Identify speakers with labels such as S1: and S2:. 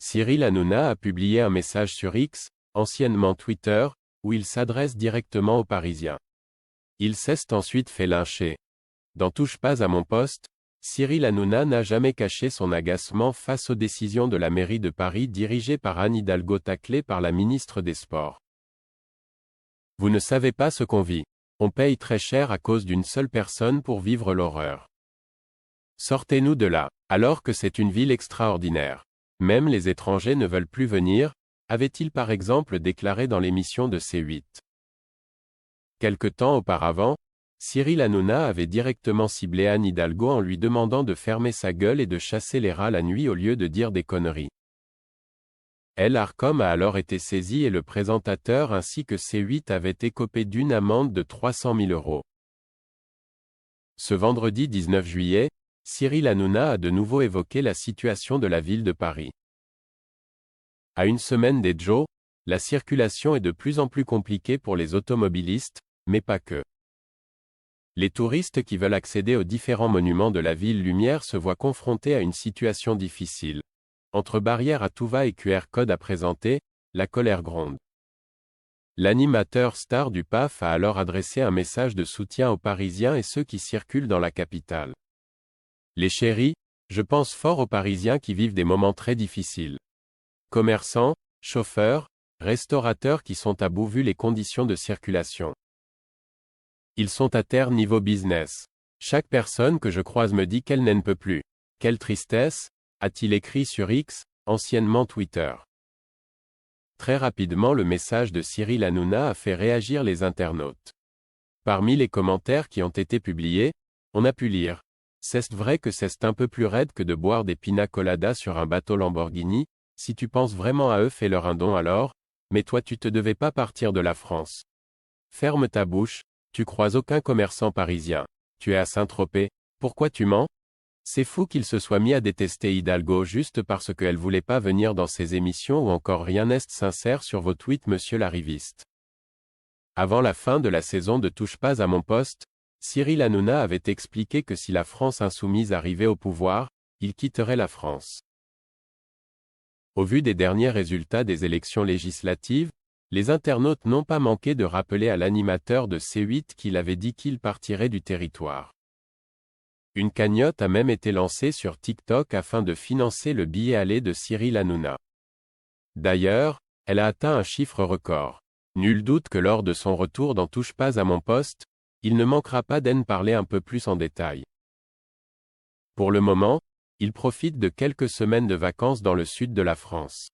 S1: Cyril Hanouna a publié un message sur X, anciennement Twitter, où il s'adresse directement aux Parisiens. Il s'est ensuite fait lyncher. Dans Touche pas à mon poste, Cyril Hanouna n'a jamais caché son agacement face aux décisions de la mairie de Paris dirigée par Anne Hidalgo taclée par la ministre des Sports. Vous ne savez pas ce qu'on vit. On paye très cher à cause d'une seule personne pour vivre l'horreur. Sortez-nous de là, alors que c'est une ville extraordinaire. Même les étrangers ne veulent plus venir, avait-il par exemple déclaré dans l'émission de C8. Quelque temps auparavant, Cyril Hanouna avait directement ciblé Anne Hidalgo en lui demandant de fermer sa gueule et de chasser les rats la nuit au lieu de dire des conneries. L'Arcom a alors été saisi et le présentateur ainsi que C8 avaient écopé d'une amende de 300 000 €. Ce vendredi 19 juillet, Cyril Hanouna a de nouveau évoqué la situation de la ville de Paris. À une semaine des JO, la circulation est de plus en plus compliquée pour les automobilistes, mais pas que. Les touristes qui veulent accéder aux différents monuments de la ville lumière se voient confrontés à une situation difficile. Entre barrières à tout va et QR code à présenter, la colère gronde. L'animateur star du PAF a alors adressé un message de soutien aux Parisiens et ceux qui circulent dans la capitale. Les chéris, je pense fort aux Parisiens qui vivent des moments très difficiles. Commerçants, chauffeurs, restaurateurs qui sont à bout vu les conditions de circulation. Ils sont à terre niveau business. Chaque personne que je croise me dit qu'elle n'en peut plus. Quelle tristesse, a-t-il écrit sur X, anciennement Twitter. Très rapidement le message de Cyril Hanouna a fait réagir les internautes. Parmi les commentaires qui ont été publiés, on a pu lire « C'est vrai que c'est un peu plus raide que de boire des pina coladas sur un bateau Lamborghini, si tu penses vraiment à eux fais-leur un don alors, mais toi tu te devais pas partir de la France. Ferme ta bouche, tu croises aucun commerçant parisien, tu es à Saint-Tropez, pourquoi tu mens ? C'est fou qu'il se soit mis à détester Hidalgo juste parce qu'elle voulait pas venir dans ses émissions ou encore rien n'est sincère sur vos tweets monsieur l'arriviste. » Avant la fin de la saison de Touche pas à mon poste, Cyril Hanouna avait expliqué que si la France insoumise arrivait au pouvoir, il quitterait la France. Au vu des derniers résultats des élections législatives, les internautes n'ont pas manqué de rappeler à l'animateur de C8 qu'il avait dit qu'il partirait du territoire. Une cagnotte a même été lancée sur TikTok afin de financer le billet aller de Cyril Hanouna. D'ailleurs, elle a atteint un chiffre record. Nul doute que lors de son retour dans Touche pas à mon poste, il ne manquera pas d'en parler un peu plus en détail. Pour le moment, il profite de quelques semaines de vacances dans le sud de la France.